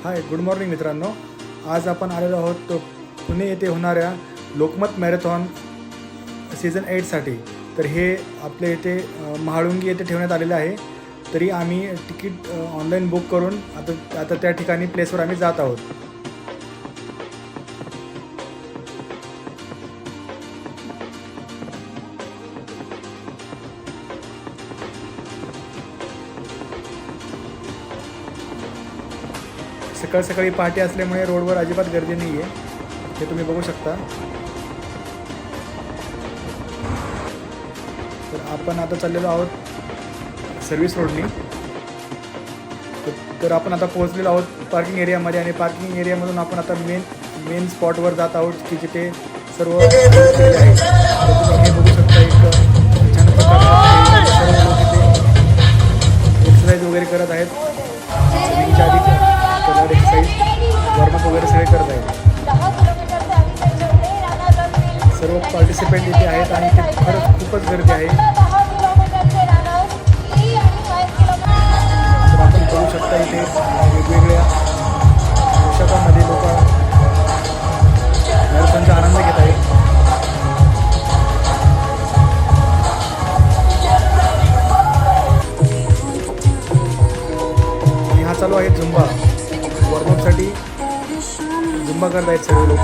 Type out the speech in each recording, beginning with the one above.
हाय, good morning मित्रांनो. आज आपण आलेलो आहोत पुणे येथे होणाऱ्या लोकमत मॅरेथॉन सीझन 8साठी. तर हे आपल्या इथे महाळुंगी येथे ठेवण्यात आलेले आहे. तरी आम्ही तिकीट ऑनलाईन बुक करून आता त्या ठिकाणी प्लेसवर आम्ही जात आहोत. सकाळी पहाटे असल्यामुळे रोडवर अजिबात गर्दी नाही आहे, हे तुम्ही बघू शकता. तर आपण आता चाललेलो आहोत सर्व्हिस रोडनी. तर आपण आता पोहोचलेलो आहोत पार्किंग एरियामध्ये आणि पार्किंग एरियामधून आपण आता मेन स्पॉटवर जात आहोत की जिथे सर्व आहे. तर तुम्ही हे बघू शकता, एक छान प्रकारे सर्व लोक इथे एक्सरसाइज वगैरे करत आहेत. रनिंगच्या आधी एक्सरसाइज वॉर्मअप वगैरे सगळे करत आहेत. सर्व पार्टिसिपेंट इथे आहेत आणि इथे खरंच खूपच गर्दी आहे. तर आपण बघू शकता इथे वेगवेगळ्या पोशाखामध्ये लोक मॅरेथॉनचा आनंद घेत आहेत. आणि हा चालू आहे झुंबा. वॉर्मअपसाठी झुंबा करत आहेत सर्व लोक.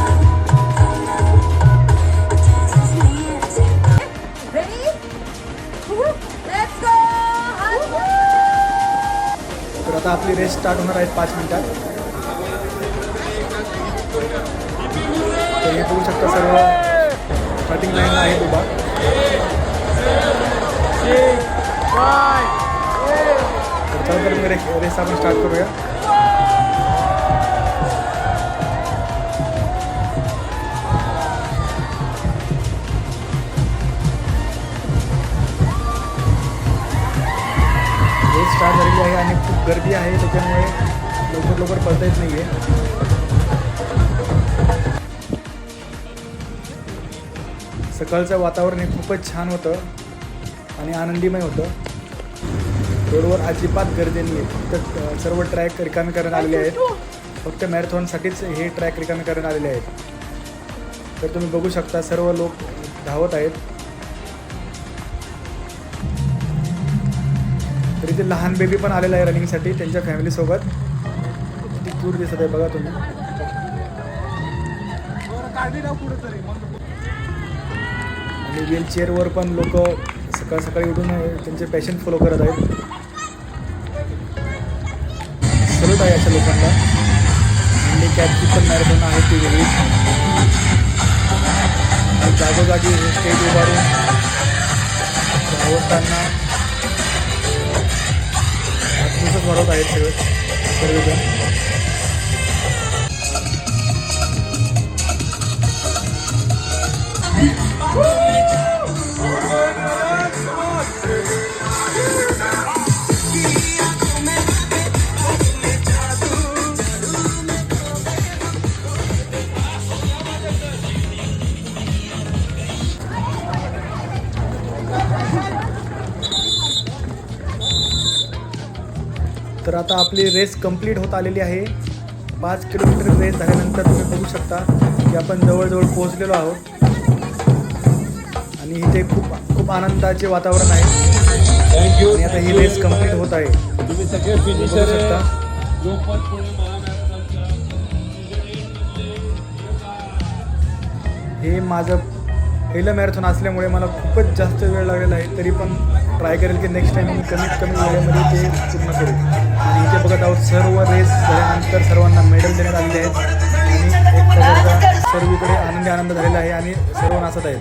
तर आता आपली रेस स्टार्ट होणार आहे 5 मिनिटात. तर हे बघू शकता सर्व स्टार्टिंग लाईनला आहेत उभा. तर चला तर रेस आपण स्टार्ट करूया. स्टार्ट झालेली आहे आणि खूप गर्दी आहे, त्याच्यामुळे लवकर पळता येत नाही आहे. सकाळचं वातावरण हे खूपच छान होतं आणि आनंदीमय होतं. रोडवर अजिबात गर्दी नाही आहे. फक्त सर्व ट्रॅक रिकामे करण्यात आलेले आहेत. फक्त मॅरेथॉनसाठीच हे ट्रॅक रिकामे करण्यात आलेले आहेत. तर तुम्ही बघू शकता सर्व लोक धावत आहेत. तर इथे लहान बेबी पण आलेला आहे रनिंगसाठी त्यांच्या फॅमिलीसोबत. किती क्यूट दिसत आहे बघा तुम्ही. आणि व्हीलचेअरवर पण लोक सकाळी उठून त्यांचे पॅशन फॉलो करत आहेत. सलूट आहे अशा लोकांना. आणि कॅबची पण मॅरेथॉन आहे ती वेगळी. जागोजागी स्टेज उभारून धावताना आत्मसात वाढवत आहेत सर्वजण. तर आता आपली रेस कंप्लीट होत आलेली आहे. 5 किलोमीटर रेस झाल्यानंतर तुम्ही बघू शकता की आपण जवळजवळ पोहोचलेलो आहोत. आणि इथे खूप आनंदाचे वातावरण आहे. आणि आता ही रेस कंप्लीट होत आहे. तुम्ही बघू शकता. हे माझं पहिलं मॅरेथॉन असल्यामुळे मला खूपच जास्त वेळ लागलेला आहे. तरी पण ट्राय करेल की नेक्स्ट टाईम मी कमीत कमी वेळेमध्ये ते पूर्ण करेल. आणि इथे बघत आहोत सर्व रेस झाल्यानंतर सर्वांना मेडल देण्यात आलेले आहेत. आणि एक प्रकारचा सर्वीकडे आनंद झालेला आहे आणि सर्व नाचत आहेत.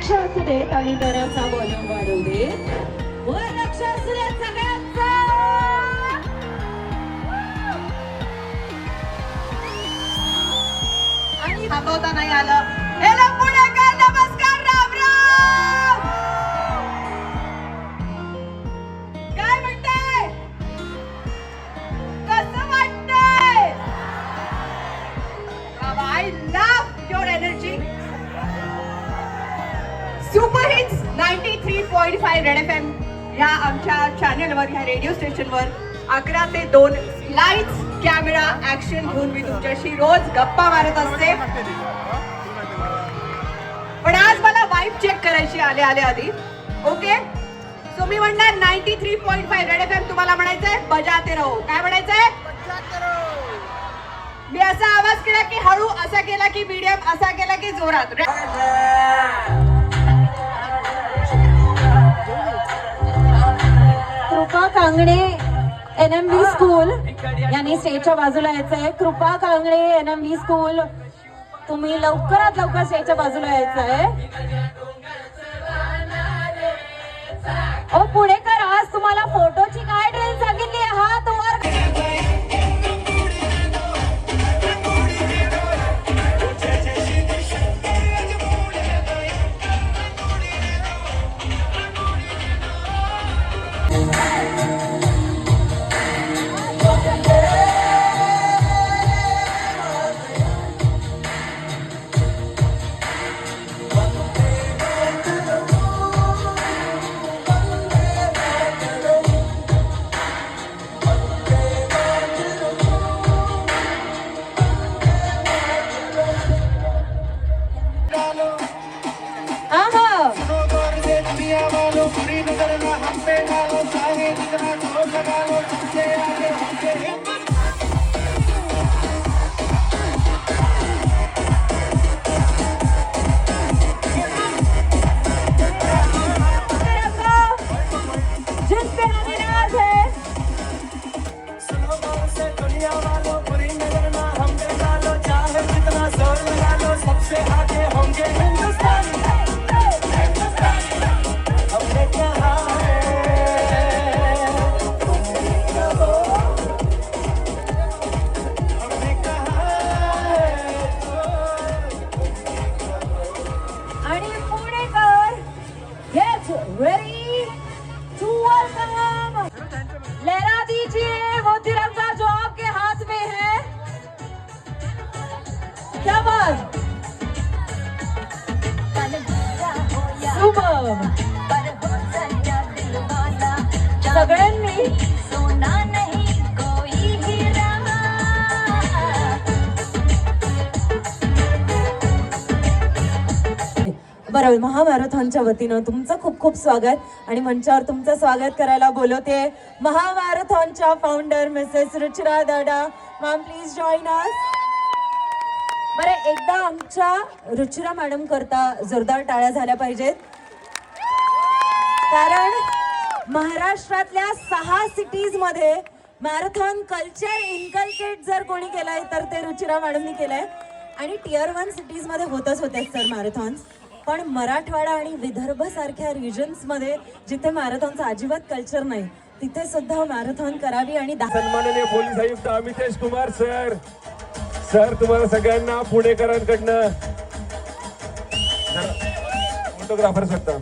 लक्ष असू देत आणि जरासा व्हॉल्यूम वाढवू देत. वर लक्ष असू देत सगळ्यांचं. आणि थांबवता नाही आलं. हेलो पुणेकर, नमस्कार, राम राम. काय म्हणते, कसं वाटतंय? I love your energy. Super hits 93.5 red FM या आमच्या चॅनलवर, ह्या रेडिओ स्टेशनवर 11 ते 2 लाईट्स कॅमेरा ऍक्शन घेऊन मी तुमच्याशी रोज गप्पा मारत असते. पण आज मला वाईब चेक करायची आले आधी. ओके, सो मी म्हणणार 93.5 रेड FM तुम्हाला म्हणायचंय बजाते रहो. काय म्हणायचंय? मी असा आवाज केला की हळू, असा केला की मीडियम, असा केला की जोरात. कृपा कांगणे NMV स्कूल यांनी स्टेजच्या बाजूला यायचंय. कृपा कांगणे NMV स्कूल, तुम्ही लवकरात लवकर स्टेजच्या बाजूला यायचंय. ओ पुणेकर, आज तुम्हाला फोटोची काय ड्रेस सांगितली? हा तुम्हाला सगळ्यांनी सोना नाही कोई हिरा. बरं, महामॅरेथॉनच्या वतीनं तुमचं खूप खूप स्वागत आणि मंचावर तुमचं स्वागत करायला बोलवते महामॅरेथॉनच्या फाउंडर मिसेस रुचिरा दादा. मॅम प्लीज जॉईन अस. बरं, एकदा आमच्या रुचिरा मॅडम करता जोरदार टाळ्या झाल्या पाहिजेत, कारण महाराष्ट्रातल्या 6 सिटीज मध्ये मॅरेथॉन कल्चर इनकल्केट जर कोणी केलंय तर ते रुचिरा मॅडमनी केलंय. आणि Tier 1 सिटीज मध्ये होतच होते सर मॅरेथॉन्स, पण मराठवाडा आणि विदर्भ सारख्या रिजन्स मध्ये जिथे मॅरेथॉनचं अजिबात कल्चर नाही तिथे सुद्धा मॅरेथॉन करावी. आणि सन्माननीय पोलीस आयुक्त अमितेश कुमार सर, तुम्हाला सगळ्यांना पुणेकरांकडनं फोटोग्राफर होता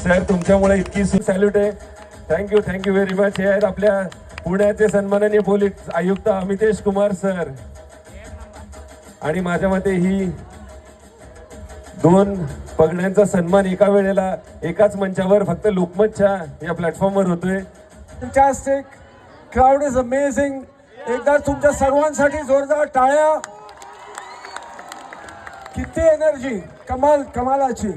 सर, तुमच्यामुळे इतकी सॅल्यूट आहे. Thank you very much. हे आहेत आपल्या पुण्याचे सन्माननीय पोलीस आयुक्त अमितेश कुमार सर. आणि माझ्या मते ही 2 पगड्यांचा सन्मान एका वेळेला एकाच मंचावर फक्त लोकमतच्या या प्लॅटफॉर्मवर होतोय. Fantastic, crowd is amazing. एकदा तुमच्या सर्वांसाठी जोरदार टाळ्या. किती एनर्जी, कमालाची.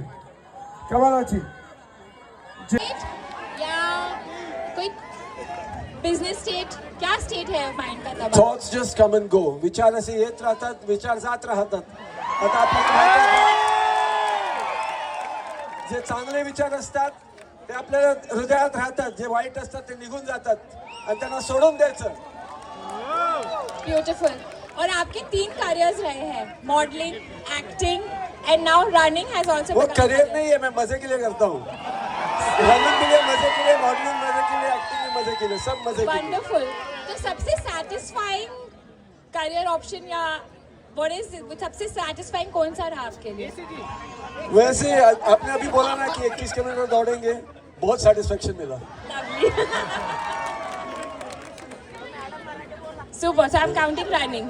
या कोई बिझनेस स्टेट, क्या स्टेट है फाइंड करना? Thoughts just come and go. विचार असे येत राहतात, विचार जात राहतात. आता आपल्याला माहिती आहे, जे चांगले विचार असतात ते आपल्याला हृदयात राहतात, जे वाईट असतात ते निघून जातात आणि त्यांना सोडून द्यायचं. ब्युटिफुल. और आपके 3 करियर्स रहे हैं, modelling, acting end now running has also वो करियर नहीं है, मैं मजे के लिए करता हूँ। रनिंग के लिए मजे के लिए, मॉडलिंग मजे के लिए, एक्टिंग भी मजे के लिए, सब मजे के लिए। वंडरफुल। तो सबसे सैटिस्फाइंग करियर ऑप्शन या व्हाट इज सबसे सैटिस्फाइंग कौन सा रहा आपके लिए? वैसे आपने अभी बोला ना कि 21 किलोमीटर दौड़ेंगे, बहुत सेटिस्फेक्शन मिला। Super. So I'm counting running.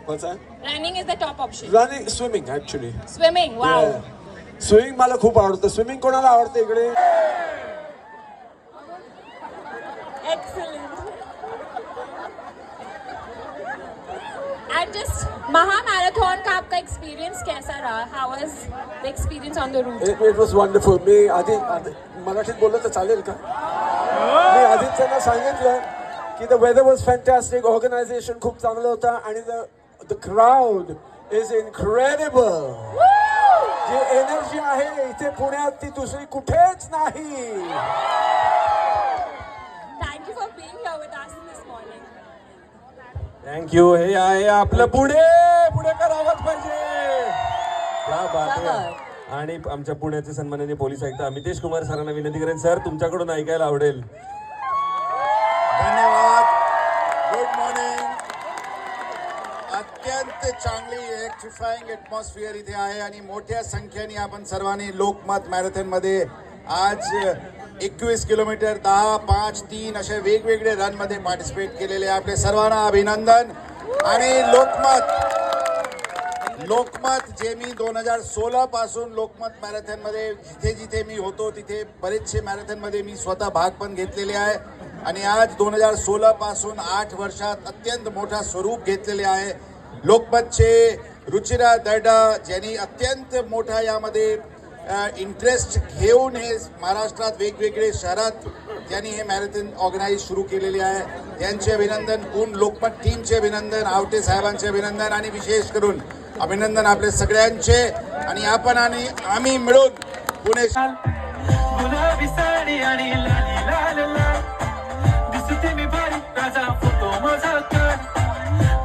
कौन सा? Running is the top option. Running, swimming actually. Swimming. Wow. Swimming मला खूप आवडतं। स्विमिंग कोणाला आवडतं इकडे? Excellent. And just महामैराथन का आपका एक्सपीरियंस कैसा रहा? How was the experience on the route? It was wonderful. मी आधी मराठीत बोललं तर चालेल का? मी आधीच त्यांना सांगितलं की the weather was fantastic, organisation खूप चांगलं होतं आणि द क्राऊड इज इनक्रेडिबल। जी एनर्जी आहे इथे पुण्यात ती दुसरी कुठेच नाही। Thank you for being here with us this morning. Thank you. हे आहे आपलं पुणे, पुणेकर आवाज पाहिजे. क्या बात आहे. आणि आमच्या पुण्याचे सन्माननीय पोलीस आयुक्त अमितेश कुमार सरांना विनंती करेन, सर तुमच्याकडून ऐकायला आवडेल. धन्यवाद. Good morning. अत्यंत चांगली इलेक्ट्रिफाईंग ॲटमॉस्फिअर इथे आहे आणि मोठ्या संख्येने आपण सर्वांनी लोकमत मॅरेथॉनमध्ये आज 21 किलोमीटर 10, 5, 3 अशा वेगवेगळे रनमध्ये पार्टिसिपेट केलेले. आपले सर्वांना अभिनंदन. आणि लोकमत जे मी 2016 पासून लोकमत मॅरेथॉनमध्ये जिथे जिथे मी होतो तिथे बरेचसे मॅरेथॉनमध्ये मी स्वतः भाग पण घेतलेले आहे आणि आज 2016 पासून 8 वर्षात अत्यंत मोठा स्वरूप घेतलेले आहे. लोकमतचे रुचिरा दर्डा ज्यांनी अत्यंत मोठा यामध्ये इंटरेस्ट घेऊन हे महाराष्ट्रात वेगवेगळे शहरात ज्यांनी हे मॅरेथॉन ऑर्गनाईज सुरू केलेले आहे त्यांचे अभिनंदन. पूर्ण लोकमत टीमचे अभिनंदन, आवटे साहेबांचे अभिनंदन आणि विशेष करून अभिनंदन आपले सगळ्यांचे. आणि आपण आणि आम्ही मिळून पुणे गुलाबी साडी आणि लाली लाल लाल दिसते मी भारी राजा फोटो माझा कर.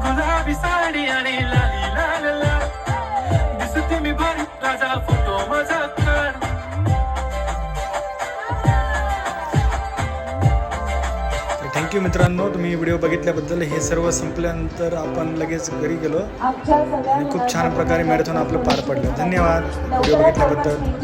गुलाबी साडी आणि लाली लाल लाल दिसते मी भारी राजा फोटो माझा कर. थँक्यू मित्रांनो, तुम्ही व्हिडिओ बघितल्याबद्दल. हे सर्व संपल्यानंतर आपण लगेच घरी गेलो आणि खूप छान प्रकारे मॅरेथॉन आपलं पार पडलं. धन्यवाद व्हिडिओ बघितल्याबद्दल.